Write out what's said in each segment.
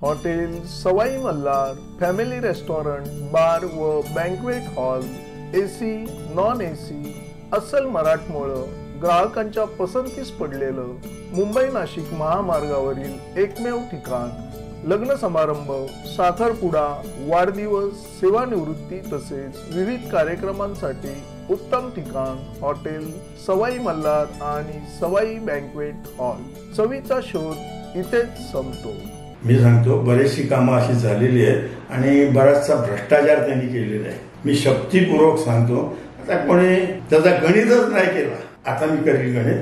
Hotel सवाई Malhar family restaurant bar व banquet hall AC non AC अस्सल मराठमोळं ग्राहकांच्या पसंतीस पडलेलं मुंबई नाशिक महामार्गावरील एकमेव ठिकाण लग्न समारंभ साखरपुडा वाढदिवस सेवानिवृत्ती तसेच विविध कार्यक्रमांसाठी उत्तम ठिकाण हॉटेल सवाई मल्हार आणि सवाई बँक्वेट हॉल। चवीचा शोध इथेच संपतो। मी सांगतो बरेचशी कामं अशी झालेली आहेत आणि बराचसा भ्रष्टाचार त्यांनी केलेला आहे। मी शक्तीपूर्वक सांगतो, आता कोणी त्याचा गणितच नाही केला, आता मी करील गणित।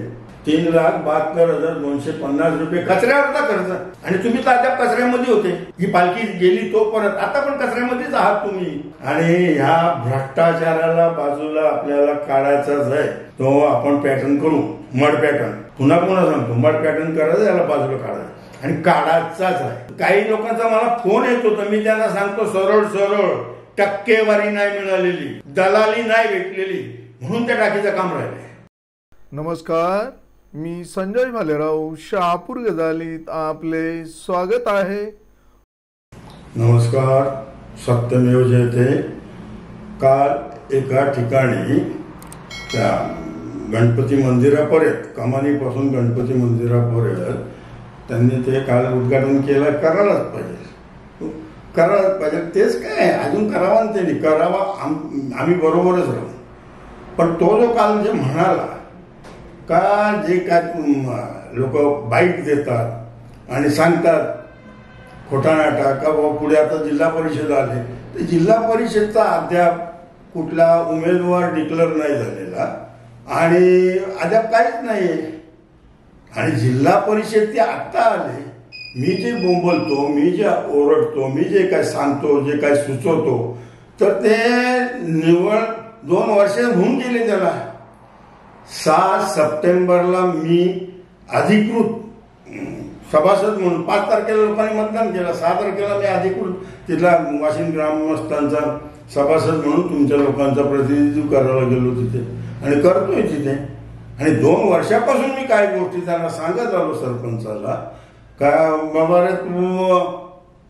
3,72,250 रुपये कचऱ्यावरचा खर्च, आणि तुम्ही तर आता कचऱ्यामध्ये होते। ही पालखी गेली तो परत, आता पण कचऱ्यामध्येच आहात तुम्ही। आणि ह्या भ्रष्टाचाराला बाजूला आपल्याला काढायचाच आहे, तो आपण पॅटर्न करू, मड पॅटर्न। पुन्हा सांगतो, मड पॅटर्न करायचं, याला बाजूला काढायचं आणि काढायचाच आहे। काही लोकांचा मला फोन येतो तर मी त्यांना सांगतो सरळ सरळ टक्केवारी नाही मिळालेली, दलाली नाही भेटलेली, म्हणून त्या टाकीचं काम राहिलंय। नमस्कार, मी संजय भालेराव, शहापूर गजालीत आपले स्वागत आहे। नमस्कार, सत्यमेव जयते। काल एका ठिकाणी त्या गणपती मंदिरापर्यंत, कमानीपासून गणपती मंदिरापर्यंत त्यांनी ते काल उद्घाटन केलं। करायलाच पाहिजे, तेच काय अजून करावा ना, त्यांनी करावा, आम्ही बरोबरच राहू। पण तो जो काल जे म्हणाला का, जे काय लोक बाईट देतात आणि सांगतात खोटानाटा का बाबा पुढे आता जिल्हा परिषद आले, तर जिल्हा परिषदचा अद्याप कुठला उमेदवार डिक्लेअर नाही झालेला आणि अद्याप काहीच नाही। आणि जिल्हा परिषद ते आत्ता आले, मी जे बोंबलतो, मी जे ओरडतो, मी जे काय सांगतो, जे काय सुचवतो, तर ते निवड 2 वर्ष होऊन गेले त्याला। 6 सप्टेंबरला मी अधिकृत सभासद म्हणून, 5 तारखेला लोकांनी मतदान केलं, 6 तारखेला मी अधिकृत तिथला वाशिम ग्रामस्थांचा सभासद म्हणून तुमच्या लोकांचा प्रतिनिधित्व करायला गेलो तिथे आणि करतोय तिथे। आणि 2 वर्षापासून मी काही गोष्टी त्यांना सांगत आलो सरपंचाला का बाबा रे तू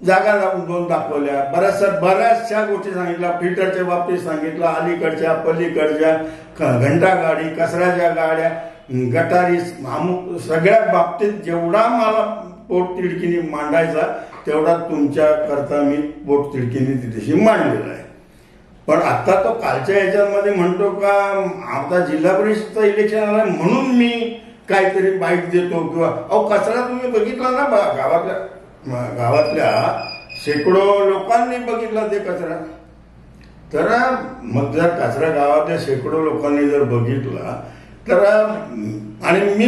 जागा 2 दाखवल्या, बऱ्याचशा गोष्टी सांगितल्या, फिल्टरच्या बाबतीत सांगितलं, अलीकडच्या पलीकडच्या घंटा गाडी, कचऱ्याच्या गाड्या, गटारी, सगळ्या बाबतीत जेवढा मला पोट तिडकीने मांडायचा तेवढा तुमच्या करता मी पोट तिडकीने तिथेशी मांडलेला आहे। पण आता तो कालच्या याच्यामध्ये म्हणतो का आता जिल्हा परिषदचं इलेक्शन आलं म्हणून मी काहीतरी बाईट देतो किंवा अहो कचरा तुम्ही बघितला ना, गावातल्या शेकडो लोकांनी बघितला ते कचरा। तर मग जर कचरा गावातल्या शेकडो लोकांनी जर बघितला तर आणि मी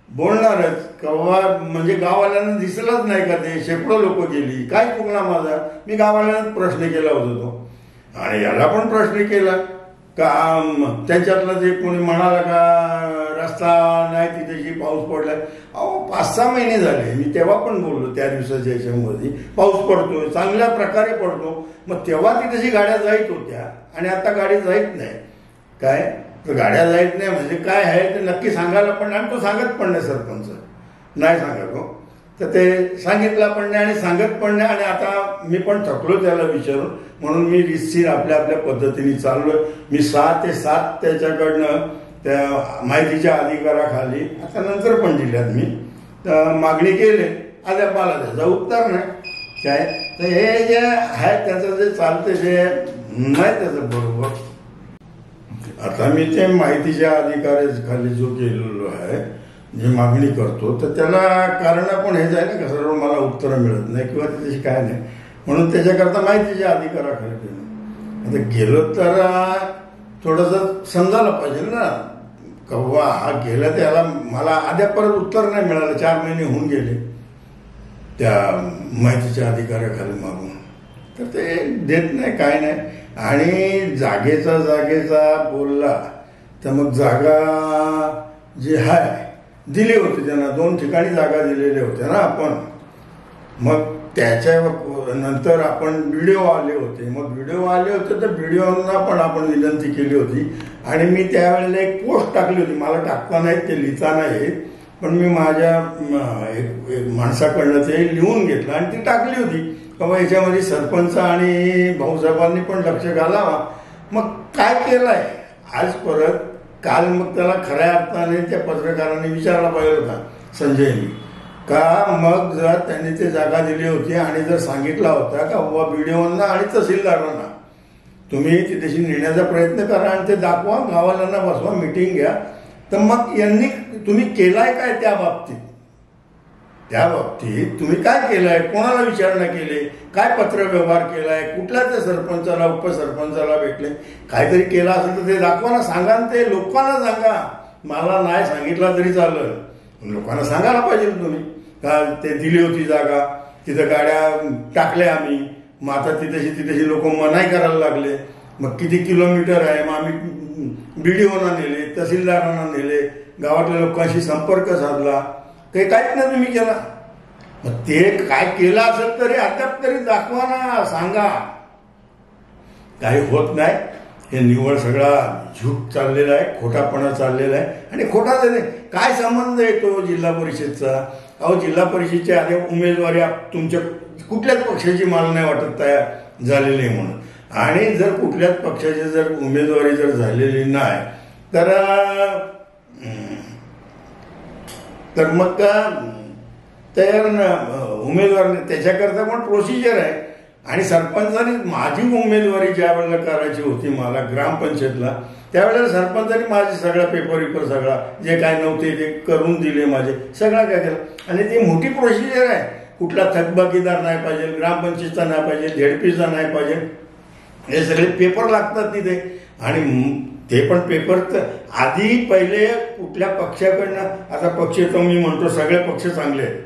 बोलणारच कवा, म्हणजे गाववाल्यांना दिसलंच नाही का ते शेकडो लोक गेली, काय चुकला माझा? मी गाववाल्यांना प्रश्न केला होता तो, आणि याला पण प्रश्न केला का त्यांच्यातलं जे कोणी म्हणाला का रस्ता नाही तिथे पाऊस पडलाय। अहो 5-6 महिने झाले, मी तेव्हा पण बोललो त्या दिवसाच्या याच्यामध्ये पाऊस पडतोय, चांगल्या प्रकारे पडतो, मग तेव्हा तिथे गाड्या जाईत होत्या आणि आता गाडी जाईत नाही। काय तर गाड्या जाईत नाही म्हणजे काय आहे ते नक्की सांगायला पण, आणि तो सांगत पण नाही, सरपंच नाही सांगत हो, तर ते सांगितलं पण नाही आणि सांगत पण नाही। आणि आता मी पण थकलो त्याला विचारून, म्हणून मी रितसर आपल्या पद्धतीने चाललोय। मी 6 ते 7 त्याच्याकडनं त्या माहितीच्या अधिकाराखाली आता नंतर पण जिल्ह्यात मी मागणी केली, आता मला त्याचा उत्तर नाही काय। तर हे जे आहे त्याचं जे चालतं जे नाही त्याचं बरोबर, आता मी ते माहितीच्या अधिकाराखाली जो गेलेलो आहे, जी मागणी करतो, तर त्याला कारण पण हेच आहे ना, कसं मला उत्तर मिळत नाही किंवा त्याची काय नाही, म्हणून त्याच्याकरता माहितीच्या अधिकाराखाली गेलो। आता गेलो तर थोडंसं समजायला पाहिजे ना, कव्वा हा गेला त्याला मला अद्याप परत उत्तर नाही मिळालं। 4 महिने होऊन गेले त्या माहितीच्या अधिकाराखाली मागून, तर ते देत नाही, काय नाही। आणि जागेचा बोलला तर मग जागा जी आहे दिली होती त्यांना, 2 ठिकाणी जागा दिलेल्या होत्या ना आपण, मग त्याच्या नंतर आपण व्हिडिओ आले होते, तर व्हिडिओना पण आपण विनंती केली होती आणि मी त्यावेळेला एक पोस्ट टाकली होती, मला टाकता नाही ते लिहिता नाही, पण मी माझ्या एक माणसाकडनं ते लिहून घेतलं आणि ती टाकली होती. बाबा याच्यामध्ये सरपंच आणि भाऊसाहेबांनी पण लक्ष घालावा. मग काय केलंय आज परत काल मग त्याला खऱ्या अर्थाने त्या पत्रकारांनी विचारला पाहिजे होता संजयनी, का मग जर त्यांनी ते जागा दिली होती आणि जर सांगितला होता का बाबा BDOंना आणि तहसीलदारांना तुम्ही तिथेशी नेण्याचा प्रयत्न करा आणि ते दाखवा, गावाल्यांना बसवा, मिटिंग घ्या, तर मग यांनी तुम्ही केलाय काय त्या बाबतीत तुम्ही काय केलंय, कोणाला विचारणा केली, काय पत्रव्यवहार केलाय, कुठल्या त्या सरपंचाला उपसरपंचाला भेटले, काहीतरी केलं असेल तर ते दाखवा ना, सांगा ना, ते लोकांना सांगा. मला नाही सांगितलं तरी चालेल, लोकांना सांगायला पाहिजे तुम्ही का ते दिली होती जागा, तिथं गाड्या टाकल्या आम्ही, मग आता तिथेशी लोक मनाई करायला लागले. मग किती किलोमीटर आहे, मग आम्ही BDOंना नेले, तहसीलदारांना नेले, गावातल्या लोकांशी संपर्क साधला, काही काहीच नाही तुम्ही केला. मग ते काय केलं असेल तरी अद्याप तरी दाखवा ना, सांगा. काही होत नाही. हे निव्वळ सगळा झूट चाललेला आहे, खोटापणा चाललेला आहे. आणि खोटाच आहे, काय संबंध येतो जिल्हा परिषदचा? अहो जिल्हा परिषदच्या आधी उमेदवारी तुमच्या कुठल्याच पक्षाची मला नाही वाटत तयार झालेली आहे म्हणून. आणि जर कुठल्याच पक्षाची जर उमेदवारी जर झालेली नाही तर मग का तयार उमेदवार त्याच्याकरता पण प्रोसिजर आहे. आणि सरपंचाने माझी उमेदवारी ज्या वेळेला करायची होती मला ग्रामपंचायतला, त्यावेळेला सरपंचाने माझे सगळा पेपर सगळा जे काय नव्हते ते करून दिले, माझे सगळं काय केलं. आणि ती मोठी प्रोसिजर आहे. कुठला थकबाकीदार नाही पाहिजे, ग्रामपंचायतचा नाही पाहिजे, ZPचा नाही पाहिजे, हे सगळे पेपर लागतात तिथे. आणि ते पण पेपर तर आधी पहिले कुठल्या पक्षाकडनं, आता पक्ष तर मी म्हणतो सगळे पक्ष चांगले आहेत,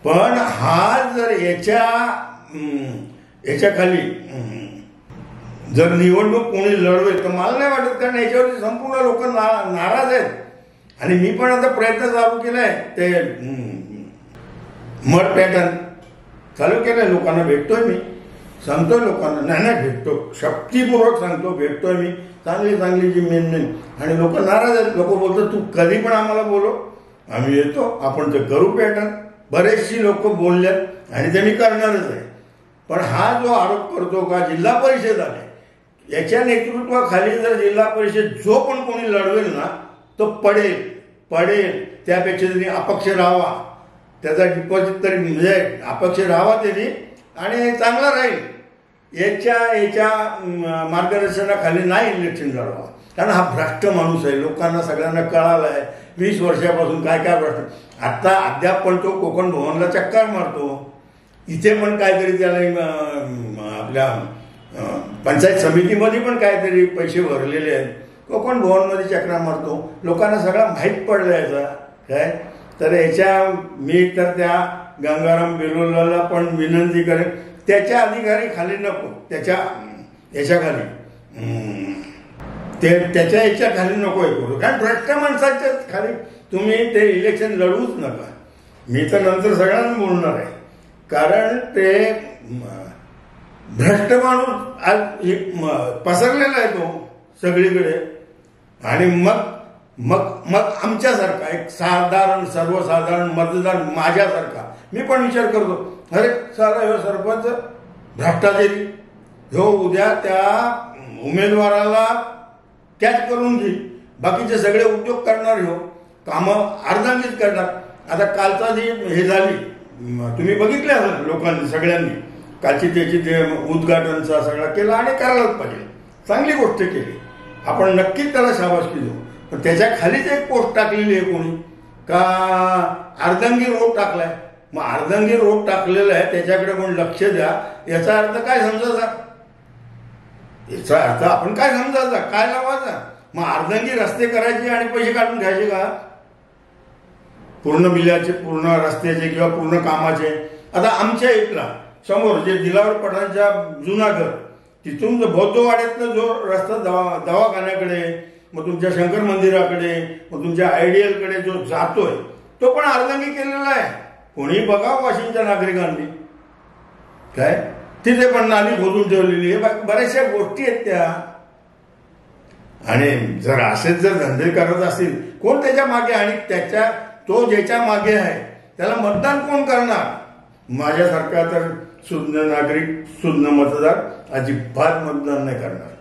पण हा जर याच्या खाली जर निवडणूक कोणी लढवेल तर मला नाही वाटत, कारण याच्यावरती संपूर्ण लोक नाराज आहेत. आणि मी पण आता प्रयत्न चालू केलाय, ते मड पॅटर्न चालू केलंय, लोकांना भेटतोय मी, सांगतोय लोकांना, नाही भेटतो, शक्तीपूर्वक सांगतो, भेटतोय मी, चांगली जी मेन. आणि लोक नाराज आहेत. लोक बोलतात तू कधी पण आम्हाला बोलो, आम्ही येतो, आपण ते करू पॅटर्न. बरेचशी लोक बोलल्यात आणि ते मी करणारच आहे. पण हा जो आरोप करतो का जिल्हा परिषद आले, याच्या नेतृत्वाखाली जर जिल्हा परिषद जो पण कोणी लढवेल ना तो पडेल. त्यापेक्षा त्यांनी अपक्ष राहावा, त्याचा डिपॉझिट तरी म्हणजे अपक्ष राहावा त्यांनी आणि चांगला राहील. याच्या मार्गदर्शनाखाली नाही इलेक्शन लढवा, कारण हा भ्रष्ट माणूस आहे. लोकांना सगळ्यांना कळालं आहे 20 वर्षापासून काय भ्रष्ट. आता अद्याप पण तो कोकण भवनला चक्कर मारतो. इथे पण काहीतरी त्याला आपल्या पंचायत समितीमध्ये पण काहीतरी पैसे भरलेले आहेत, कोकण भवनमध्ये चक्रा मारतो. लोकांना सगळं माहीत पडलं याचा काय. तर मी तर त्या गंगाराम बेलोलाला पण विनंती करेन, त्याच्या अधिकारी खाली नको, याच्या खाली नको हे करू, कारण भ्रष्ट माणसाच्या खाली तुम्ही ते इलेक्शन लढवूच नका. मी तर नंतर सगळ्यांना बोलणार आहे, कारण ते भ्रष्ट माणूस आज पसरलेला आहे तो सगळीकडे. आणि मग आमच्यासारखा एक सर्वसाधारण मतदार माझ्यासारखा मी पण विचार करतो, अरे सारा ह्यो सरपंच भ्रष्टाचारी, ह्यो उद्या त्या उमेदवाराला कॅच करून घेईल, बाकीचे सगळे उद्योग करणार, ह्यो कामं अर्धांगीच करणार. आता कालचा जी हे झाली तुम्ही बघितले असेल लोकांनी सगळ्यांनी, कालची त्याची ते उद्घाटनचा सगळा केला आणि करायलाच पाहिजे, चांगली गोष्ट केली, आपण नक्कीच त्याला शाबासकी देऊ. पण त्याच्या खालीच एक पोस्ट टाकलेली आहे कोणी का अर्धांगी रोड टाकलाय. मग अर्धांगी रोड टाकलेला आहे त्याच्याकडे कोण लक्ष द्या, याचा अर्थ काय समजायचा? याचा अर्थ आपण काय समजायचा, काय लावायचा? मग अर्धांगी रस्ते करायचे आणि पैसे काढून घ्यायचे का? पूर्ण बिलाचे, पूर्ण रस्त्याचे किंवा पूर्ण कामाचे. आता आमच्या इथला समोर जे दिलावर पठाणच्या जुना घर, तिथून बौद्धवाड्यातनं जो रस्ता दवाखान्याकडे, मग तुमच्या शंकर मंदिराकडे, मग तुमच्या आयडियलकडे जो जातोय तो पण अर्धांगी केलेला आहे. कोणी बघा वाशिमच्या नागरिकांनी काय तिथे पण नाली खोदून ठेवलेली आहे, बऱ्याचशा गोष्टी आहेत त्या. आणि जर असेच जर धंदे करत असतील कोण त्याच्या मागे, आणि तो ज्याच्या मागे आहे त्याला मतदान कोण करणार? माझ्यासारखा तर शुद्ध नागरिक, शुद्ध मतदार अजिबात मतदान नाही करणार.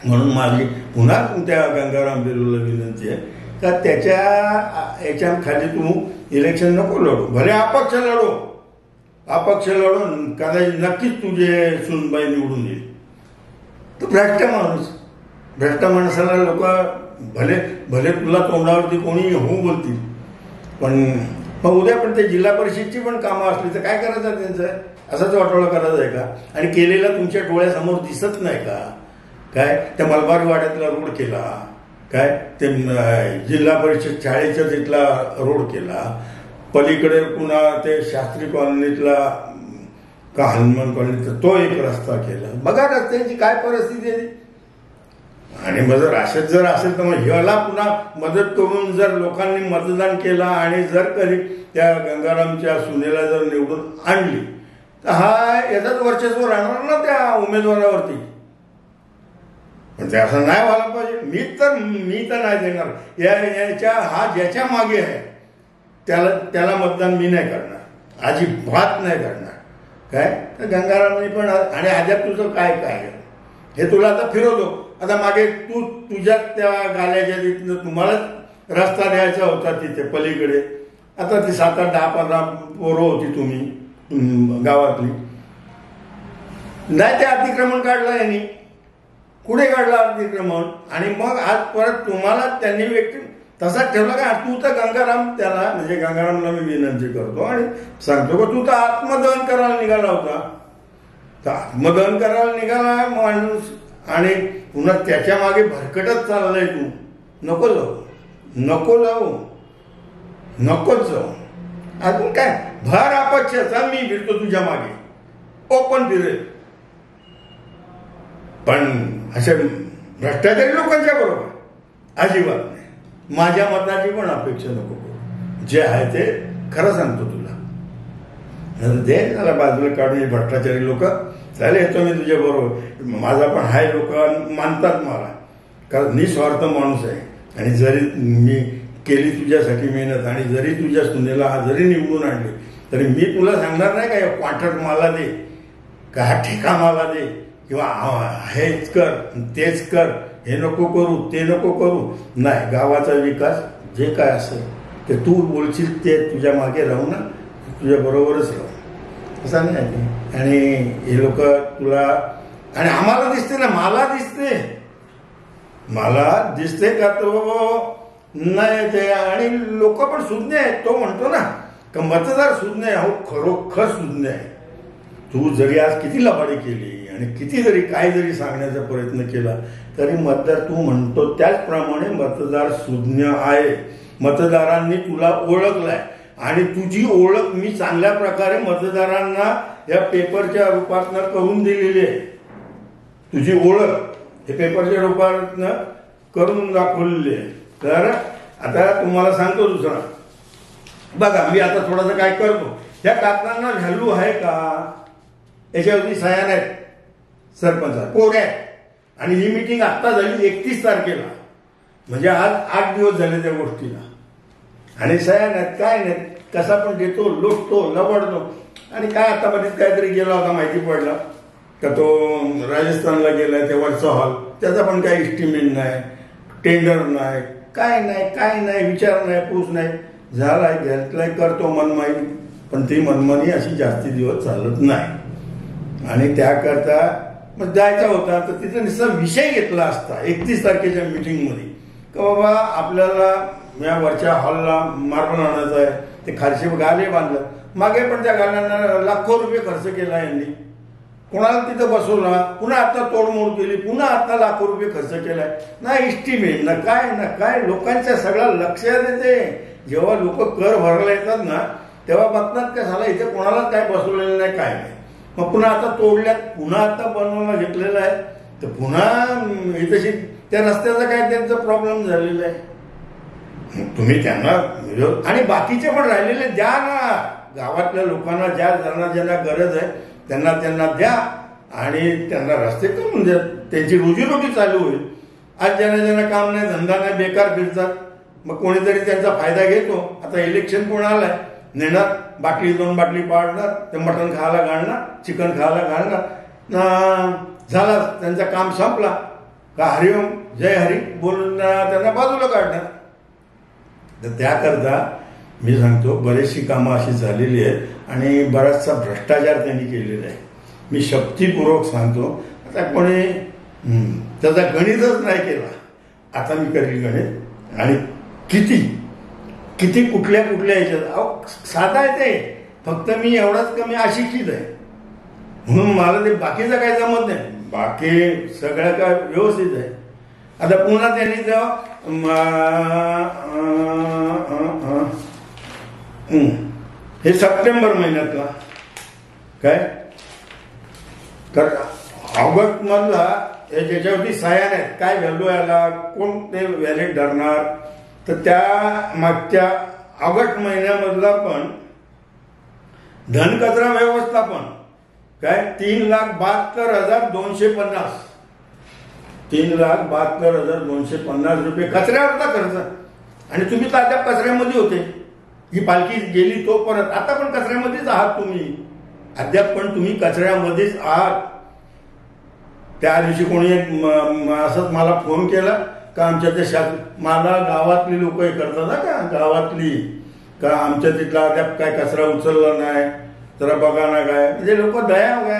म्हणून माझी पुन्हा त्या गंगाराम बिरूला विनंती आहे का त्याच्या याच्या खाली तू इलेक्शन नको लढू. भले अपक्ष लढो, अपक्ष लढून कदाचित नक्कीच तुझे सुनबाई निवडून येईल. तो भ्रष्ट माणूस, भ्रष्ट माणसाला लोक भले भले तुला तोंडावरती कोणी हो बोलतील, पण मग उद्या पण ते जिल्हा परिषदची पण कामं असली तर काय करायचं त्यांचं? असाच वाटोळा करायचा आहे का? आणि केलेला तुमच्या डोळ्यासमोर दिसत नाही का? काय त्या मलबार वाड्यातला रोड केला, काय ते जिल्हा परिषद शाळेचा तिथला रोड केला, पलीकडे पुन्हा ते शास्त्री कॉलनीतला का हनुमान कॉलनीचा तो एक रस्ता केला. बघा रस्त्यांची काय परिस्थिती आहे. आणि मग जर असेच जर असेल तर मग ह्याला पुन्हा मदत करून जर लोकांनी मतदान केला आणि जर कधी त्या गंगारामच्या सुनेला जर निवडून आणली तर हा याचाच वर्चस्व राहणार ना त्या उमेदवारावरती. पण ते असं नाही व्हायला पाहिजे. मी तर नाही देणार. याच्या हा ज्याच्या मागे आहे त्याला मतदान मी नाही करणार, अजिबात नाही करणार. काय तर गंगारामने पण आणि अद्याप तुझं काय काय हे तुला आता फिरवतो. आता मागे तुझ्या त्या गाल्याच्या तिथनं तुम्हालाच रस्ता द्यायचा होता तिथे पलीकडे. आता ती 7, 8, 10, 15 पोरं होती तुम्ही गावातली, नाही ते अतिक्रमण काढलं यांनी. कुठे काढलं अतिक्रमण? आणि मग आज परत तुम्हाला त्यांनी व्यक्ती तसाच ठेवला का? तू तर गंगाराम त्याला म्हणजे गंगारामला मी विनंती करतो आणि सांगतो का तू तर आत्मदहन करायला निघाला होता. तर आत्मदहन करायला निघाला माणूस आणि पुन्हा त्याच्या मागे भरकटच चाललाय तू. नको जाऊ, नको जाऊ, नकोच जाऊ. अजून काय भर अपक्षाचा मी फिरतो तुझ्या मागे, ओपन फिरेल. पण अशा भ्रष्टाचारी लोकांच्या बरोबर अजिबात नाही. माझ्या मताची पण अपेक्षा नको करू. जे आहे ते खरं सांगतो तुला. दे त्याला बाजूला काढून हे भ्रष्टाचारी लोक. चालेल येतो मी तुझ्या बरोबर. माझा पण हाय, लोक मानतात मला कारण निस्वार्थ माणूस आहे. आणि जरी मी केली तुझ्यासाठी मेहनत आणि जरी तुझ्या सुनेला जरी निवडून आणली तरी मी तुला सांगणार नाही का क्वार्टर मला दे, का ठेका मला दे, किंवा हेच कर तेच कर, हे नको करू ते नको करू. नाही, गावाचा विकास जे काय असेल ते तू बोलशील ते तुझ्या मागे राहू ना, तुझ्या बरोबरच राहू. असं नाही. आणि हे लोक तुला आणि आम्हाला दिसते ना, मला दिसते का तो नाही ते. आणि लोक पण सुज्ञ आहेत. तो म्हणतो ना का मतदार सुज्ञ आहे. हो, खरोखर सुज्ञ आहे. तू जरी आज किती लबाडी केली आणि किती जरी काय जरी सांगण्याचा प्रयत्न केला तरी मतदार तू म्हणतो त्याचप्रमाणे मतदार सुज्ञ आहे. मतदारांनी तुला ओळखलाय आणि तुझी ओळख मी चांगल्या प्रकारे मतदारांना या पेपरच्या रूपातनं करून दिलेली आहे. तुझी ओळख हे पेपरच्या रूपातनं करून दाखवलेली आहे. तर आता तुम्हाला सांगतो दुसरा बघा, मी आता थोडंसं काय करतो. या कागदांना व्हॅल्यू आहे का? याच्यावरती सह्या नाहीत सरपंच, कोड्या आहेत. आणि ही मीटिंग आत्ता झाली 31 तारखेला, म्हणजे आज 8 दिवस झाले त्या गोष्टीला. आणि सह्या नाहीत, काय नाहीत. कसा पण देतो, लुटतो, लबडतो. आणि काय आता मध्येच काहीतरी गेला होता, माहिती पडला का तो राजस्थानला गेलाय, तेव्हाचा हॉल त्याचा पण काही इस्टिमेट नाही, टेंडर नाही, काय नाही, विचार नाही, पूस नाही. झालाय, घेतलाय, करतो मनमानी. पण ती मनमानी अशी जास्ती दिवस चालत नाही. आणि त्याकरता मग जायचा होता तर तिथे नुसता विषय घेतला असता 31 तारखेच्या मीटिंगमध्ये का बाबा आपल्याला या वरच्या हॉलला मार्बल आणायचं आहे. ते खालचे गाले बांधलं. मागे पण त्या गाल्यांना लाखो रुपये खर्च केला यांनी. कोणाला तिथं बसवला, पुन्हा आता तोडमोड केली, पुन्हा आता लाखो रुपये खर्च केलाय. ना इस्टिमेट ना काय. लोकांच्या सगळ्या लक्षात येते. जेव्हा लोक कर भरायला येतात ना तेव्हा बघतात का झाला इथे कोणाला काय बसवलेलं नाही, काय नाही. मग पुन्हा आता तोडल्यात, पुन्हा आता बनवायला घेतलेलं आहे. तर पुन्हा इथे त्या रस्त्याचा काय त्यांचा प्रॉब्लेम झालेला आहे. तुम्ही त्यांना आणि बाकीचे पण राहिलेले द्या ना. गावातल्या लोकांना ज्यांना गरज आहे त्यांना द्या आणि त्यांना रस्ते करून द्या. त्यांची रोजीरोटी चालू होईल. आज ज्यांना काम नाही, धंदा नाही, बेकार फिरतात. मग कोणीतरी त्यांचा फायदा घेतो. आता इलेक्शन कोण आलाय, नेणार बाटली 2 बाटली पाडणार, ते मटण खायला घालणार, चिकन खायला घालणार, झाला त्यांचं काम संपला का हरिओम जय हरी बोलून त्यांना बाजूला काढणार. तर त्याकरता मी सांगतो बरेचशी कामं अशी झालेली आहेत आणि बराचसा भ्रष्टाचार त्यांनी केलेला आहे. मी शक्तीपूर्वक सांगतो. आता कोणी त्याचा गणितच नाही केला, आता मी करील गणित. आणि किती किती कुठल्या कुठल्या ह्याच्यात साधा आहे ते, फक्त मी एवढाच कमी अशिक्षित आहे म्हणून मला ते बाकीचं काही जमत नाही. बाकी सगळं काय व्यवस्थित आहे. आता पुन्हा त्यांनी हे सप्टेंबर महिन्यातला काय तर ऑगस्ट मधला ज्याच्यावरती सह्या नाहीत, काय व्हॅल्यू याला कोण ते व्हॅलिड धरणार, तर त्या मागच्या ऑगस्ट महिन्यामधला पण धनकचरा व्यवस्थापन काय 3,72,250 3,72,250 रुपये कचऱ्यावरचा खर्च. आणि तुम्ही तर अद्याप कचऱ्यामध्ये होते, ही पालखी गेली तो परत, आता पण कचऱ्यामध्येच आहात तुम्ही, अद्याप पण तुम्ही कचऱ्यामध्येच आहात. त्या दिवशी कोणी असंच मला फोन केला का आमच्या त्या मला गावातली लोक हे करतात ना का गावातली का आमच्या तिथला अद्याप काय कचरा उचलला नाही, जरा बघा ना काय, म्हणजे लोक गयावया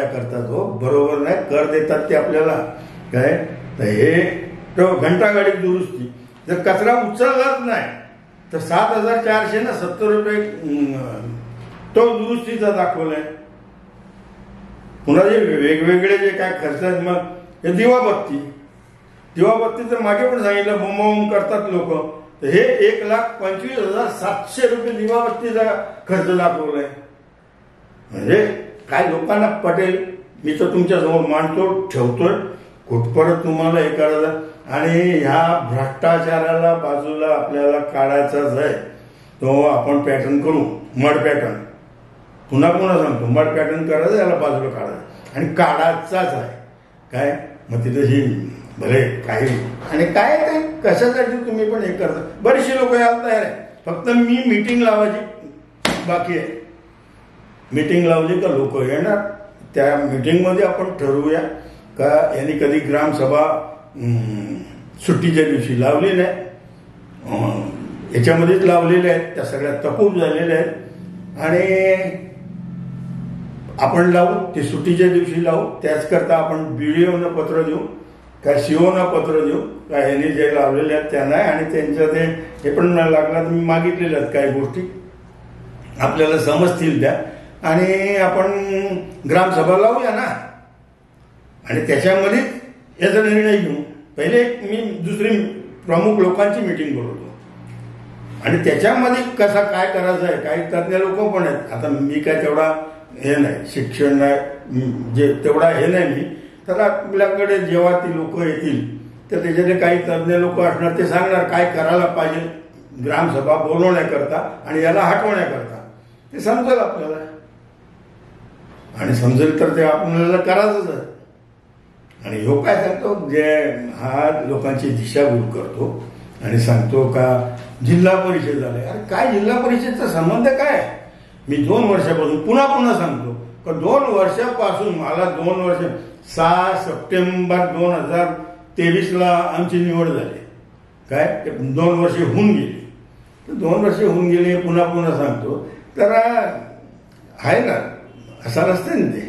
करतात. हो बरोबर नाही, कर देतात ते आपल्याला काय. तर हे घंटागाडी दुरुस्ती जर कचरा उचललाच नाही तर 7,470 रुपये तो दुरुस्तीचा दाखवलाय. पुन्हा जे वेगवेगळे जे काय खर्च आहेत, मग हे दिवाबत्ती तर मागे पण सांगितलं बोंबाबोंब करतात लोक, तर हे 1,25,700 रुपये दिवाबत्तीचा खर्च दाखवलाय. म्हणजे काय लोकांना पटेल. मी तर तुमच्या समोर मांडतो, ठेवतोय, कुठपर्यंत तुम्हाला हे करायचं. आणि ह्या भ्रष्टाचाराला बाजूला आपल्याला काढायचाच आहे. तो आपण पॅटर्न करू, मड पॅटर्न. पुन्हा सांगतो, मड पॅटर्न करायचं, याला बाजूला काढायचं आणि काढायचाच आहे काय. मग तिथे ही भले काही आणि काय कशासाठी तुम्ही पण हे करता. बरीचशी लोक यायला तयार आहे, फक्त मी मीटिंग लावायची बाकी आहे. मीटिंग लावली का लोक येणार. त्या मीटिंगमध्ये आपण ठरवूया का यांनी कधी ग्रामसभा सुट्टीच्या दिवशी लावली नाही, याच्यामध्येच लावलेल्या आहेत, त्या सगळ्या तपूप झालेल्या आहेत. आणि आपण लावू ते सुट्टीच्या दिवशी लावू. त्याच करता आपण BDOना पत्र देऊ, काय CO पत्र देऊ, काय ह्यांनी जे लावलेले आहेत त्यांना. आणि त्यांचं ते हे पण लागला तर मी मागितलेले आहेत काही गोष्टी आपल्याला समजतील त्या. आणि आपण ग्रामसभा लावूया ना आणि त्याच्यामध्ये याचा निर्णय घेऊ. पहिले मी दुसरी प्रमुख लोकांची मीटिंग बोलवतो आणि त्याच्यामध्ये कसा काय करायचं आहे. काही तज्ञ लोक पण आहेत. आता मी काय तेवढा हे नाही, शिक्षण नाही, जे तेवढा हे नाही मी. तर आपल्याकडे जेव्हा ती लोक येतील तर त्याच्यातले काही तज्ञ लोक असणार, ते सांगणार काय करायला पाहिजे ग्रामसभा बोलवण्याकरता आणि याला हटवण्याकरता. ते समजेल आपल्याला आणि समजेल तर ते आपल्याला करायचंच आहे. आणि ह्यो काय सांगतो, जे हा लोकांची दिशाभूल करतो आणि सांगतो का जिल्हा परिषद झाले. अरे काय जिल्हा परिषदचा संबंध काय. मी 2 वर्षापासून पुन्हा सांगतो का 2 वर्षापासून मला 2 वर्ष 6 सप्टेंबर 2023 आमची निवड झाली काय. 2 वर्ष होऊन गेली. तर 2 वर्ष होऊन गेले पुन्हा सांगतो. तर आहे ना असा रस्ते ना ते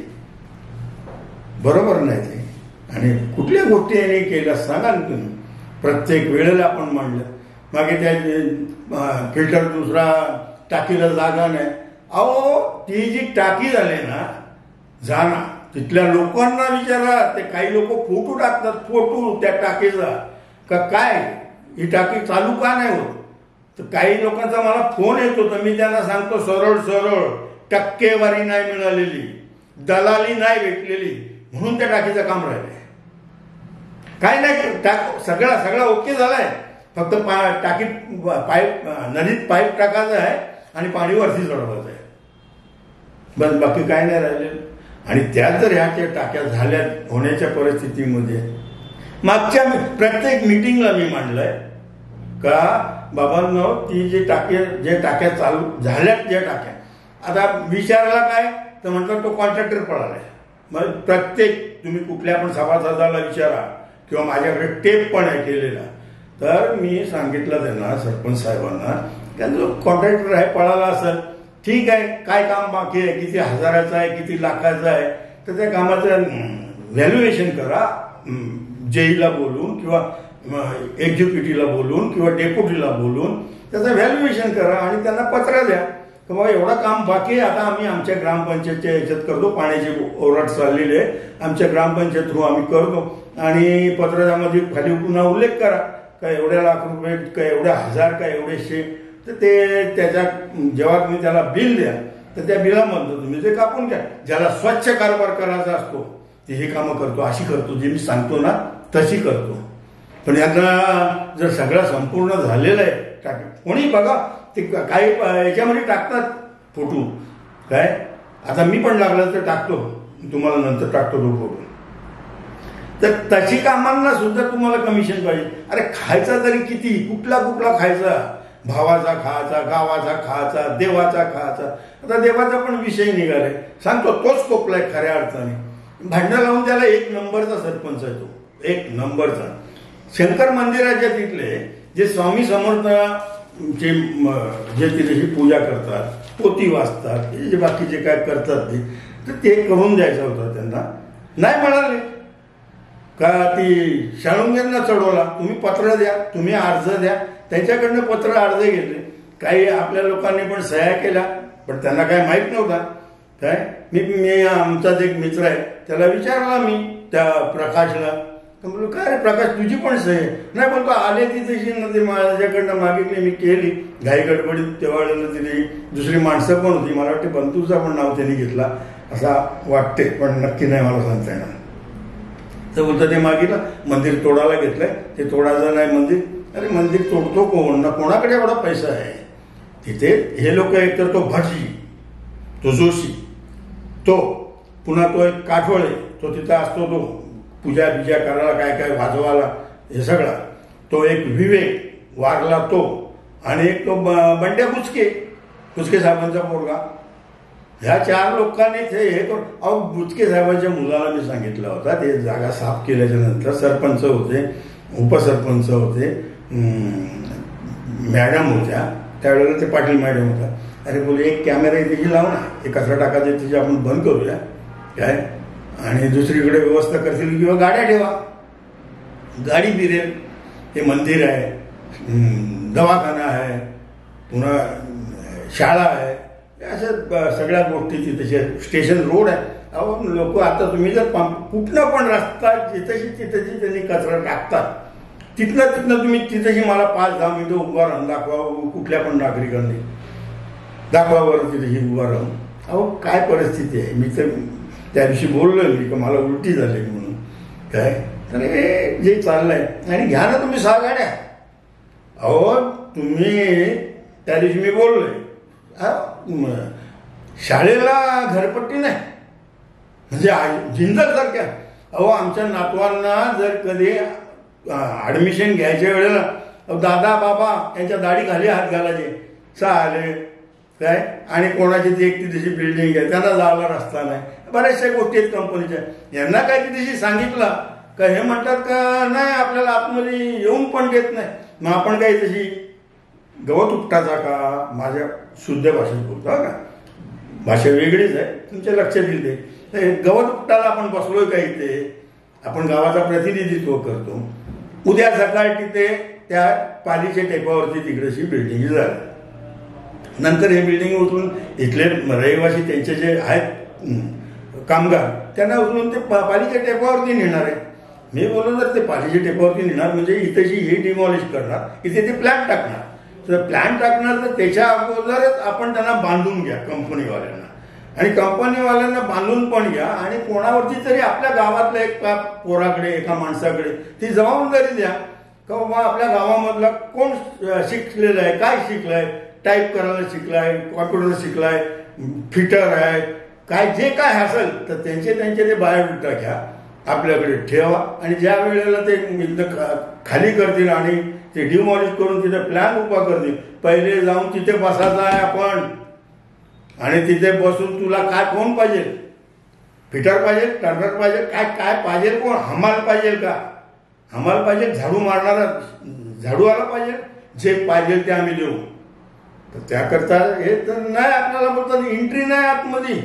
बरोबर नाही ते. आणि कुठल्या गोष्टी यांनी केल्या सांगा ना तुम्ही. प्रत्येक वेळेला आपण मांडलं. मागे त्या फिल्टर दुसरा टाकीला जागा नाही. अहो ती जी टाकी झाली ना जाणार, तिथल्या लोकांना विचारा. ते काही लोक फोटो टाकतात, फोटो त्या टाकीचा का काय ही टाकी चालू का नाही होत. तर काही लोकांचा मला फोन येतो तर मी त्यांना सांगतो सरळ टक्केवारी नाही मिळालेली, दलाली नाही भेटलेली म्हणून त्या टाकीचं काम राहिलंय. काय नाही, सगळा ओके झालाय. फक्त टाकीत पाईप नदीत पाईप टाकायचं आहे आणि पाणी वरती चढवायचं आहे, बस बाकी काय नाही राहिलेलं. आणि त्यात जर ह्याच्या टाक्या झाल्या होण्याच्या परिस्थितीमध्ये मागच्या प्रत्येक मिटिंगला मी मांडलंय का बाबांनो ती जे टाक्या चालू झाल्यात, ज्या टाक्या आता विचारला काय तर म्हणतात तो कॉन्ट्रॅक्टर पळालाय. मग प्रत्येक तुम्ही कुठल्या पण सभासदाला विचारा किंवा माझ्याकडे टेप पण आहे केलेला. तर मी सांगितलं त्यांना, सरपंच साहेबांना, की जो कॉन्ट्रॅक्टर आहे पळाला असेल, ठीक आहे, काय काम बाकी आहे, किती हजाराचं आहे, किती लाखाचं आहे, तर त्या कामाचं व्हॅल्युएशन करा. जेईला बोलून किंवा एक्झिक्युटिव्हला बोलून किंवा डेप्युटीला बोलून त्याचं व्हॅल्युएशन करा आणि त्यांना पत्र द्या की बाबा एवढं काम बाकी आहे, आता आम्ही आमच्या ग्रामपंचायतच्या ह्याच्यात करतो, पाण्याची ओरड चाललेली आहे, आमच्या ग्रामपंचायत थ्रू आम्ही करतो. आणि पत्रामध्ये खाली पुन्हा उल्लेख करा का एवढ्या लाख रुपये, का एवढ्या हजार, का एवढेशे, तर ते त्याच्या जेव्हा तुम्ही त्याला बिल द्या तर त्या बिलामधलं तुम्ही ते कापून घ्या. ज्याला स्वच्छ कारभार करायचा असतो ते हे कामं करतो, अशी करतो, जे मी सांगतो ना तशी करतो. पण यांना जर सगळं संपूर्ण झालेलं आहे, कोणी बघा ते काही याच्यामध्ये टाकतात फोटो, काय आता मी पण लागलं तर टाकतो, तुम्हाला नंतर टाकतो तो फोटो. तर तशी कामांना सुद्धा तुम्हाला कमिशन पाहिजे. अरे खायचा तरी किती, कुठला खायचा, भावाचा खायचा, गावाचा खायचा, देवाचा खायचा. आता देवाचा पण विषय निघालाय, सांगतो तोच कोपलाय खऱ्या अर्थाने. भांडणं लावून त्याला एक नंबरचा सरपंच आहे तो, एक नंबरचा. शंकर मंदिराच्या तिथले जे स्वामी समर्थ जे तिथे पूजा करतात, पोती वाचतात, जे बाकीचे काय करतात ते, तर ते करून द्यायचं होतं त्यांना. नाही म्हणाले का ती शाळुंग्यांना चढवला, तुम्ही पत्र द्या, तुम्ही अर्ज द्या. त्यांच्याकडनं पत्र अर्ज घेतले, काही आपल्या लोकांनी पण सह्या केल्या, पण त्यांना काय माहीत नव्हता. काय मी आमचाच एक मित्र आहे त्याला विचारला मी, त्या प्रकाशला, म्हणलो काय रे प्रकाश तुझी पण सही आहे? नाही बोलतो आले ती तशी ना, ते माझ्याकडनं मागितली, मी केली घाई गडबडीत. तेव्हा तिने दुसरी माणसं पण होती, मला वाटते बंतूचा पण नाव त्यांनी घेतला असा वाटते, पण नक्की नाही मला सांगता येणार. तर बोलतं ते मागितलं, मंदिर तोडायला घेतलंय, ते तोडायचं नाही मंदिर. अरे मंदिर तोडतो कोण ना, कोणाकडे एवढा पैसा आहे तिथे? हे लोक एकतर तो भटजी, तो जोशी, तो पुन्हा तो एक काठवळे, तो तिथं असतो, तो पूजा बिजा करायला, काय काय वाजवायला, हे सगळा तो. एक विवेक वारला तो, आणि एक तो बंड्या बुचके साहेबांचा पोरगा. ह्या 4 लोकांनी ते हे करून, अहो बुचके साहेबांच्या मुलाला मी सांगितलं होता, ते जागा साफ केल्याच्या नंतर सरपंच होते, उपसरपंच होते, मॅडम होत्या त्यावेळेला, ते पाटील मॅडम होत्या. अरे बोले एक कॅमेरा तिची लावू ना, एक कचरा टाकायचे तिची आपण बंद करूया काय, आणि दुसरीकडे व्यवस्था करतील किंवा गाड्या ठेवा, गाडी फिरेल. हे मंदिर आहे, दवाखाना आहे, पुन्हा शाळा आहे, अशा सगळ्या गोष्टी तिथे, स्टेशन रोड आहे. अहो लोक आता तुम्ही जर कुठनं पण रस्ता जिथेची त्यांनी कचरा टाकतात, तिथनं तुम्ही तिथेही मला 5-10 मिनिटं उभा राहून दाखवा, कुठल्या पण नागरिकांनी दाखवावर तिथेही उभा राहून. अहो काय परिस्थिती आहे. मी तर त्या दिवशी बोललोय मी की मला उलटी झाली म्हणून, काय तर हे जे चाललंय. आणि घ्या ना तुम्ही 6 गाड्या. अहो तुम्ही त्या दिवशी मी बोललोय, शाळेला घरपट्टी नाही म्हणजे जिंदल सारख्या. अहो आमच्या नातवांना जर कधी ऍडमिशन घ्यायच्या वेळेला दादा बाबा यांच्या दाढी खाली हात घालायचे, चाले काय, आणि कोणाची ती एक तिथेची बिल्डिंग आहे त्यांना जायला रस्ता नाही, बऱ्याचशा गोष्टी आहेत कंपनीच्या. यांना काय तिथेशी सांगितलं का हे म्हणतात का नाही आपल्याला आतमध्ये येऊन पण देत नाही. मग आपण काही तशी गवत उपटाचा का, माझ्या शुद्ध भाषेत बोलतो का, भाषा वेगळीच आहे तुमच्या लक्षात येईल ते. गवत उपटाला आपण बसलोय का इथे, आपण गावाचा प्रतिनिधित्व करतो. उद्या सकाळी तिथे त्या पालीच्या टेपावरती तिकडेशी बिल्डिंग झाली. नंतर हे बिल्डिंग उचलून इथले रहिवासी त्यांचे जे आहेत कामगार त्यांना उचलून ते पालीच्या टेपावरती नेणार आहे. मी बोललो जर ते पालीच्या टेपावरती नेणार म्हणजे इथेची हे डिमॉलिश करणार, इथे ते प्लॅन टाकणार. तर प्लॅन टाकणार तर त्याच्या अगोदरच आपण त्यांना बांधून घ्या कंपनीवाल्यांना, आणि कंपनीवाल्यांना बांधून पण घ्या, आणि कोणावरती तरी आपल्या गावातल्या एका पोराकडे एका माणसाकडे ती जबाबदारी द्या का बाबा आपल्या गावामधला कोण शिकलेलं आहे, काय शिकलाय, टाईप करायला शिकलाय, कॉम्प्युटर शिकलाय, फिटर आहे, काय जे काय असेल तर त्यांचे ते बायोडेटा घ्या, आपल्याकडे ठेवा. आणि ज्या वेळेला ते खाली करतील आणि ते डिमॉलिश करून तिथे प्लॅन उभा करतील. पहिले जाऊन तिथे बसायचं आहे आपण, आणि तिथे बसून तुला काय कोण पाहिजे, फिटर पाहिजे, टर्नर पाहिजे, काय काय पाहिजे, कोण हमाल पाहिजे का, हमाल पाहिजे, झाडू मारणारा झाडूवाला पाहिजे, जे पाहिजे ते आम्ही देऊ. तर त्याकरता हे तर नाही, आपल्याला बोलतात एंट्री नाही आतमध्ये.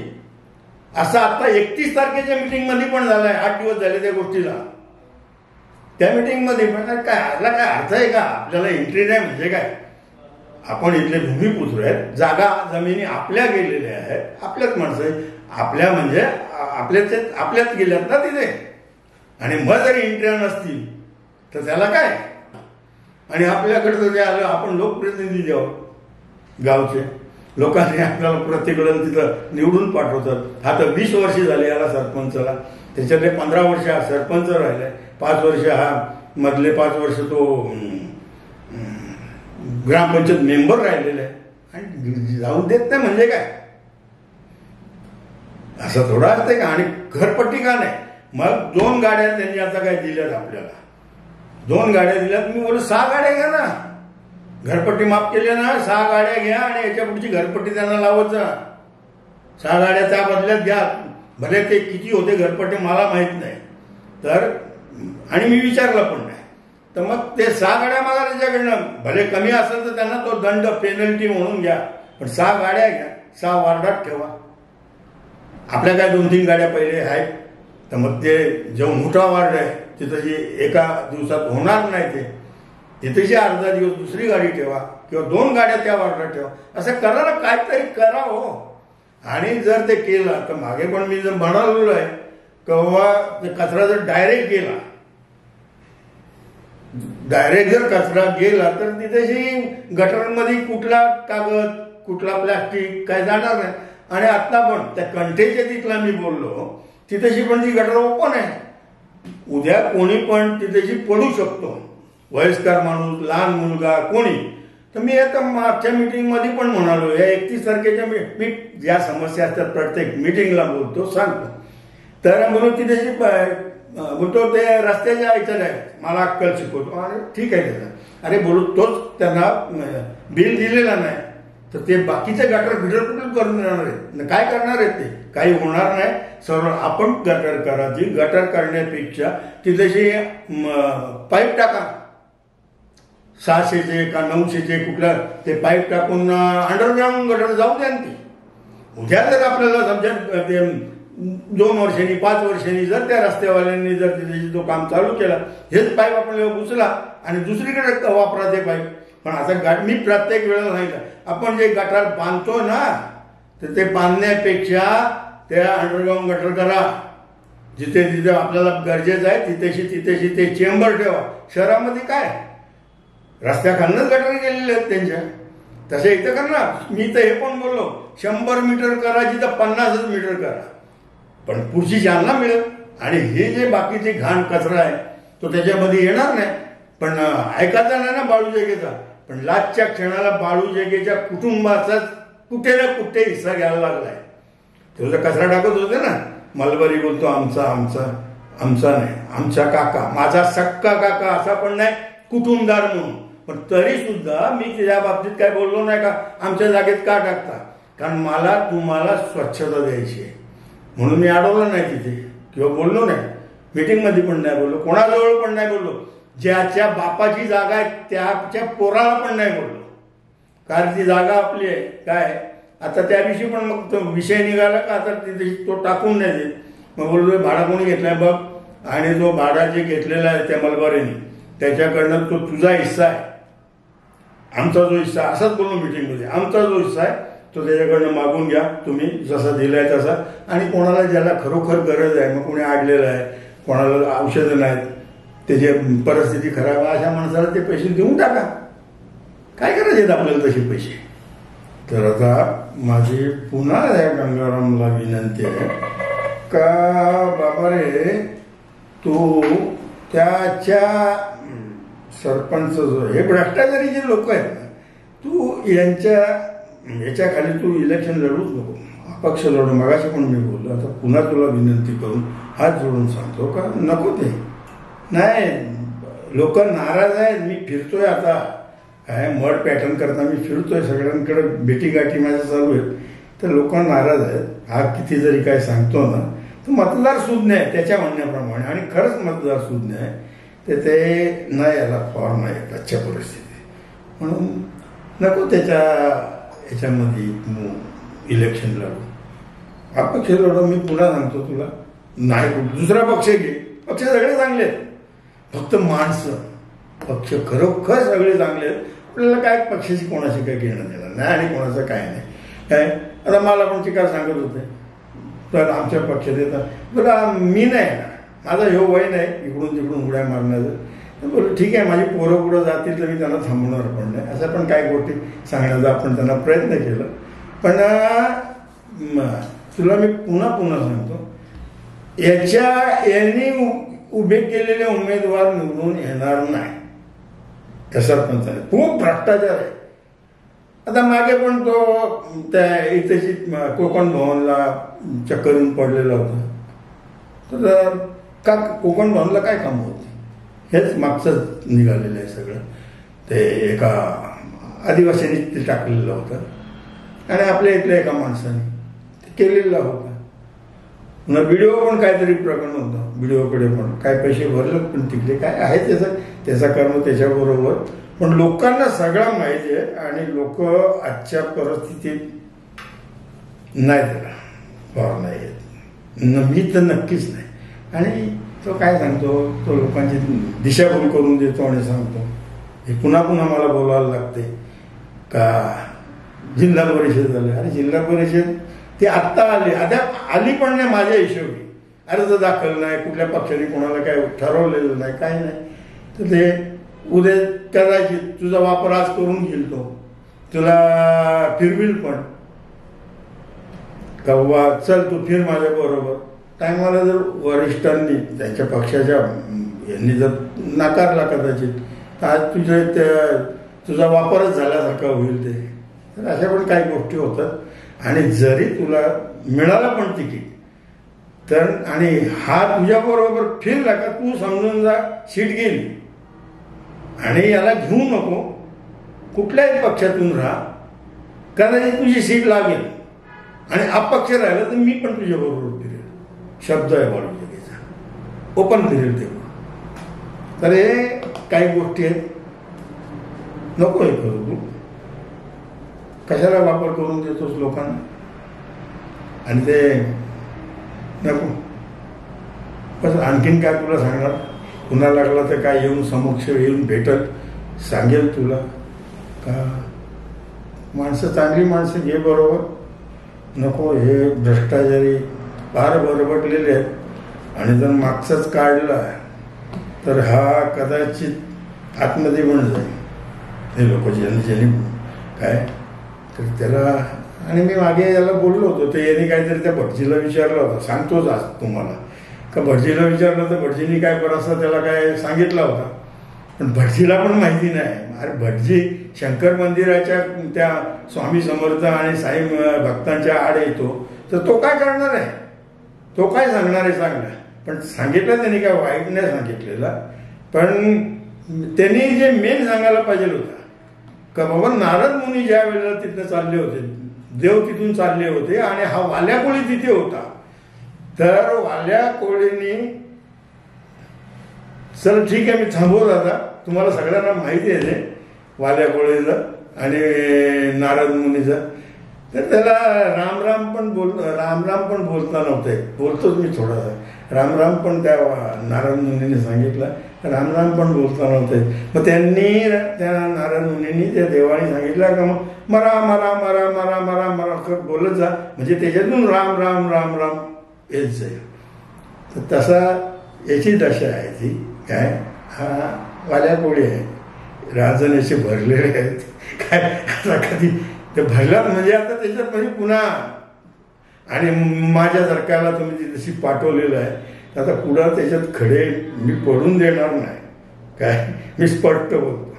असं आता 31 तारखेच्या मीटिंगमध्ये पण झालंय. 8 दिवस झाले त्या गोष्टीला. त्या मीटिंगमध्ये पण काय आला, काय अर्थ आहे का आपल्याला एंट्री नाही म्हणजे काय? आपण इथले भूमिपुत्र आहेत, जागा जमिनी आपल्या गेलेल्या आहेत, आपल्याच माणसं आहेत, आपल्या म्हणजे आपल्याच गेल्यात ना तिथे. आणि मग जरी एंट्री नसतील तर त्याला काय? आणि आपल्याकडे जे आलं, आपण लोकप्रतिनिधी द्यावं, गावचे लोकांनी आपल्याला प्रत्येकडून तिथं निवडून पाठवतात. आता 20 वर्षे झाले याला सरपंचला, त्याच्यातले 15 वर्ष हा सरपंच राहिलाय, 5 वर्ष हा मधले 5 वर्ष तो ग्रामपंचायत मेंबर राहिलेला आहे, आणि जाऊन देत नाही म्हणजे काय? असं थोडं असतंय का? आणि घरपट्टी का नाही? मग 2 गाड्या त्यांनी आता काय दिल्यात आपल्याला, 2 गाड्या दिल्यात. मी बोलू 6 गाड्या घ्या ना, घरपट्टी माफ केली ना, 6 गाड्या घ्या आणि याच्या पुढची घरपट्टी त्यांना लावत जा. 6 गाड्या त्या बदल्यात घ्या, भले ते किती होते घरपट्टी मला माहित नाही तर, आणि मी विचारलं पण नाही. तर मग ते 6 गाड्या मला त्याच्याकडनं, भले कमी असेल तर त्यांना तो दंड पेनल्टी म्हणून घ्या, पण 6 गाड्या घ्या, 6 वार्डात ठेवा. आपल्या काय 2-3 गाड्या पहिले आहेत, तर मग ते जो मोठा वार्ड आहे तिथं जे एका दिवसात होणार नाही ते, तिथे अर्धा दिवस दुसरी गाडी ठेवा, किंवा 2 गाड्या त्या वार्डात ठेवा. असं करा ना, काहीतरी करा हो. आणि जर ते केलं तर, मागे पण मी जर म्हणालेलो आहे, किंवा ते कचरा जर डायरेक्ट जर कचरा गेला तर तिथेशी गटरमध्ये कुठला कागद, कुठला प्लॅस्टिक काय जाणार नाही. आणि आता पण त्या कंठेच्या तिथला मी बोललो, तिथेशी पण ती गटर ओपन आहे, उद्या कोणी पण तिथेशी पडू शकतो, वयस्कर माणूस, लहान मुलगा, कोणी. तर मी आता मागच्या मीटिंगमध्ये पण म्हणालो, या 31 तारखेच्या मी ज्या समस्या असतात प्रत्येक मीटिंगला बोलतो, सांगतो. तर म्हणून तिथेशी बोलतो ते रस्त्याच्या ऐकत आहे, मला अक्कल शिकवतो. अरे ठीक आहे त्याचा, अरे बोलू तोच त्यांना बिल दिलेला नाही, तर ते बाकीचे गटर कुठून करून देणार आहेत, काय करणार आहेत ते? काही होणार नाही. सर्व आपण गटर करायची, गटर करण्यापेक्षा तिथेशी पाईप टाका, 600चे का 900चे कुठला ते पाईप टाकून अंडरग्राऊंड गटर जाऊ द्या. ती उद्या जर आपल्याला समजा ते 2 वर्षांनी 5 वर्षांनी जर त्या रस्त्यावाल्यांनी जर तिथे तो काम चालू केला, हेच पाईप आपल्याला उचला आणि दुसरीकडे वापरा ते पाईप. पण आता मी प्रत्येक वेळेला सांगितलं, आपण जे गटार बांधतो ना, तर ते बांधण्यापेक्षा त्या अंडरग्राऊंड गटर करा. जिथे जिथे आपल्याला गरजेचं आहे तिथेशी ते चेंबर ठेवा. शहरामध्ये काय रस्त्याखालनच गटर गेलेले आहेत त्यांच्या, तसे इथं करणार. मी तर हे पण बोललो, 100 मीटर करा, जिथं 50 मीटर करा, पण पुढची चालना मिळेल. आणि हे जे बाकीचे घाण कचरा आहे तो त्याच्यामध्ये येणार नाही. पण ऐकायचा नाही ना बाळू जगेचा, पण लाचच्या क्षणाला बाळू जगेच्या कुटुंबाचा कुठे ना कुठे हिस्सा घ्यायला लागलाय. तो जर कचरा टाकत होते ना, मलबरी बोलतो आमचा नाही, आमचा काका, माझा सक्का काका, असा पण नाही कुटुंबदार म्हणून. पण तरी सुद्धा मी त्या बाबतीत काय बोललो नाही का, आमच्या जागेत का टाकता, कारण मला तुम्हाला स्वच्छता द्यायची आहे म्हणून मी अडवलं नाही तिथे, किंवा बोललो नाही, मीटिंगमध्ये पण नाही बोललो, कोणाजवळ पण नाही बोललो. ज्याच्या बापाची जागा आहे त्याच्या पोराला पण नाही बोललो, कारण ती जागा आपली आहे. काय आता त्या दिवशी पण मग तो विषय निघाला का, आता तिथे तो टाकून नाही देत. मग बोललो भाडा कोणी घेतलाय बघ, आणि जो भाडा जे घेतलेला आहे त्या मलबारीने त्याच्याकडनं तो तुझा हिस्सा आहे, आमचा जो हिस्सा, असंच बोललो मीटिंगमध्ये, आमचा जो हिस्सा आहे तो त्याच्याकडनं मागून घ्या तुम्ही, जसा दिलाय तसा. आणि कोणाला ज्याला खरोखर गरज आहे, मग कोणी अडलेलं आहे, कोणाला औषधं नाहीत, त्याची परिस्थिती खराब आहे, अशा माणसाला ते पैसे देऊन टाका. काय करायचे आपल्याला तसे पैसे? तर आता माझी पुन्हा या गंगारामला विनंती आहे का, बाबा रे तू त्याच्या सरपंच जो हे भ्रष्टाचारी जे लोक आहेत ना, तू याच्या खाली तू इलेक्शन लढूच नको, अपक्ष लढू. मगाशी पण मी बोललो, आता पुन्हा तुला विनंती करून हात जोडून सांगतो का नको ते नाही. लोक नाराज आहेत. मी फिरतोय आता काय मड पॅटर्न करता मी फिरतोय सगळ्यांकडे भेटीगाठी माझ्या चालू आहेत, तर लोक नाराज आहेत. हा किती जरी काय सांगतो ना तर मतदार सुज्ञ आहे त्याच्या म्हणण्याप्रमाणे, आणि खरंच मतदार सुज्ञ आहे, तर ते नाही याला फॉर नाही आजच्या परिस्थितीत. म्हणून नको त्याच्या ह्याच्यामध्ये इलेक्शन लढू. अपक्ष लढू. मी पुन्हा सांगतो तुला, नाही दुसरा पक्ष घे, पक्ष सगळे चांगले आहेत, फक्त माणसं पक्ष खरोखर सगळे चांगले आहेत. आपल्याला काय पक्षाची कोणाशी काय घेणं देणं नाही आणि कोणाचं काय नाही. काय आता मला पण चिकार सांगत होते तर आमच्या पक्षात येतात, बरं मी नाही येणार, माझं हे वय नाही इकडून तिकडून उड्या मारण्याचं. बोललो ठीक आहे, माझी पोरं पुढं जातील तर मी त्यांना थांबवणार पण नाही. असं पण काही गोष्टी सांगण्याचा आपण त्यांना प्रयत्न केला. पण तुला मी पुन्हा सांगतो, यांनी उभे केलेले उमेदवार निवडून येणार नाही. त्या सरपंचाने खूप भ्रष्टाचार आहे. आता मागे पण तो त्या इथेची कोकण भवनला चक्कर येऊन पडलेला होता, तर का कोकण भवनला काय काम होते हेच मागचंच निघालेलं आहे सगळं. ते एका आदिवासींनी ते टाकलेलं होतं आणि आपल्या इथल्या एका माणसाने ते केलेलं होतं. पुन्हा व्हिडिओ पण काहीतरी प्रकरण होतं, व्हिडिओकडे पण काय पैसे भरले, पण तिकडे काय आहे त्याचा कर्म त्याच्याबरोबर. पण लोकांना सगळं माहिती आहे आणि लोक आजच्या परिस्थितीत नाही त्याला फॉर नाही येत. मी तर नक्कीच नाही. आणि तो काय सांगतो, तो लोकांची दिशाभूल करून देतो आणि सांगतो. हे पुन्हा मला बोलायला लागते का जिल्हा परिषद झालं. अरे जिल्हा परिषद ती आत्ता आली पण नाही माझ्या हिशोबी. अर्ज दाखल नाही, कुठल्या पक्षाने कोणाला काय ठरवलेलं नाही, काही नाही. तर ते उद्या कदाचित तुझा वापर आज करून घेईल, तो तुला फिरविल पण का बाबा चल तू फिर माझ्या बरोबर. टायमाला जर वरिष्ठांनी त्यांच्या पक्षाच्या यांनी जर नाकारला कदाचित तर आज तुझा वापरच झाल्यासारखा होईल ते. तर अशा पण काही गोष्टी होतात. आणि जरी तुला मिळालं पण तिकीट तर, आणि हा तुझ्याबरोबर फिरला का तू समजून जा सीट गेली. आणि याला घेऊ नको, कुठल्याही पक्षातून राहा, कारण तुझी सीट लागेल. आणि अपक्ष राहिलं तर मी पण तुझ्याबरोबर फिरेल. शब्द आहे बाळूजगेचा, ओपन फिरेल तेव्हा. तर हे काही गोष्टी आहेत, नको हे करू. तू कशाला वापर करून देतोस लोकांना, आणि ते नको. बस आणखीन काय तुला सांगणार, पुन्हा लागला तर काय येऊन समक्ष येऊन भेटल, सांगेल तुला का माणसं चांगली माणसं घे बरोबर. नको हे भ्रष्टाचारी फार बरबटलेले आहेत. आणि जर मागचाच काढला तर हा कदाचित आतमध्ये पण जाईल. हे लोक ज्यांनी काय तर त्याला. आणि मी मागे याला बोललो होतो, ते यांनी काहीतरी त्या भटजीला विचारलं होतं, सांगतोच आज तुम्हाला का भटजीला विचारलं तर भटजींनी काय बराचसा त्याला काय सांगितला होता. पण भटजीला पण माहिती नाही. अरे भटजी शंकर मंदिराच्या त्या स्वामी समर्थ आणि साई भक्तांच्या आड येतो, तर तो काय करणार आहे, तो काय सांगणार आहे चांगला. पण सांगितलं त्यांनी काय वाईट नाही सांगितलेला. पण त्यांनी जे मेन सांगायला पाहिजे होतं का बाबा नारद मुनी ज्या वेळेला तिथनं चालले होते, देव तिथून चालले होते आणि हा वाल्या कोळी तिथे होता, तर वाल्या कोळींनी चल ठीक आहे मी थांबवत आता, तुम्हाला सगळ्यांना माहिती आहे ते वाल्या कोळीचं आणि नारद मुनीचं. तर त्याला रामराम पण बोलता नव्हते. बोलतोच मी थोडासा रामराम पण त्या नारद मुनीने सांगितलं, रामराम पण बोलता नव्हते. मग त्यांनी त्या नारद मुनींनी त्या देवाने सांगितलं का मग मरा मरा मरा मरा मरा मरा बोलत जा, म्हणजे त्याच्यातून राम राम राम राम येत जाईल. तर तसा याची दशा आहे ती. काय हा वाल्या कोळी आहे, राजन याचे भरलेले आहेत काय. आता कधी ते भरलात म्हणजे आता त्याच्यात म्हणजे पुन्हा. आणि माझ्या सरकारला तुम्ही तशी पाठवलेलं आहे, आता पुढं त्याच्यात खडे मी पडून देणार नाही काय, मी स्पष्ट बोलतो.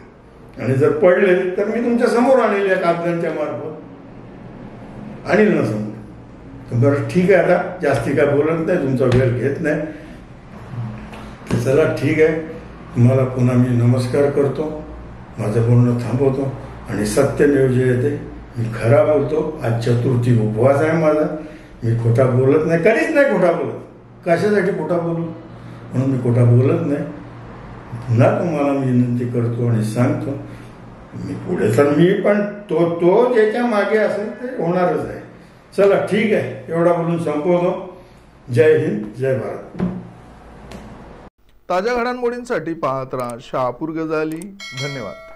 आणि जर पडले तर मी तुमच्या समोर आणील, या कागदांच्या मार्फत आणील ना समोर. बरं ठीक आहे, आता जास्ती काय बोलत नाही, तुमचा वेळ घेत नाही. चला ठीक आहे, तुम्हाला पुन्हा मी नमस्कार करतो, माझं बोलणं थांबवतो आणि सत्यमेव जयते, मी खरा बोलतो. आज चतुर्थी उपवास आहे माझा, मी खोटा बोलत नाही, कधीच नाही खोटा बोलत. कशासाठी खोटा बोलू, म्हणून मी खोटा बोलत नाही. पुन्हा तुम्हाला मी विनंती करतो आणि सांगतो, मी पुढे तर मी पण तो ज्याच्या मागे असेल ते होणारच आहे. चला ठीक आहे, एवढा बोलून संपवतो. जय हिंद, जय भारत. ताज्या घडामोडींसाठी पाहत राहा शहापूर गजाली. धन्यवाद.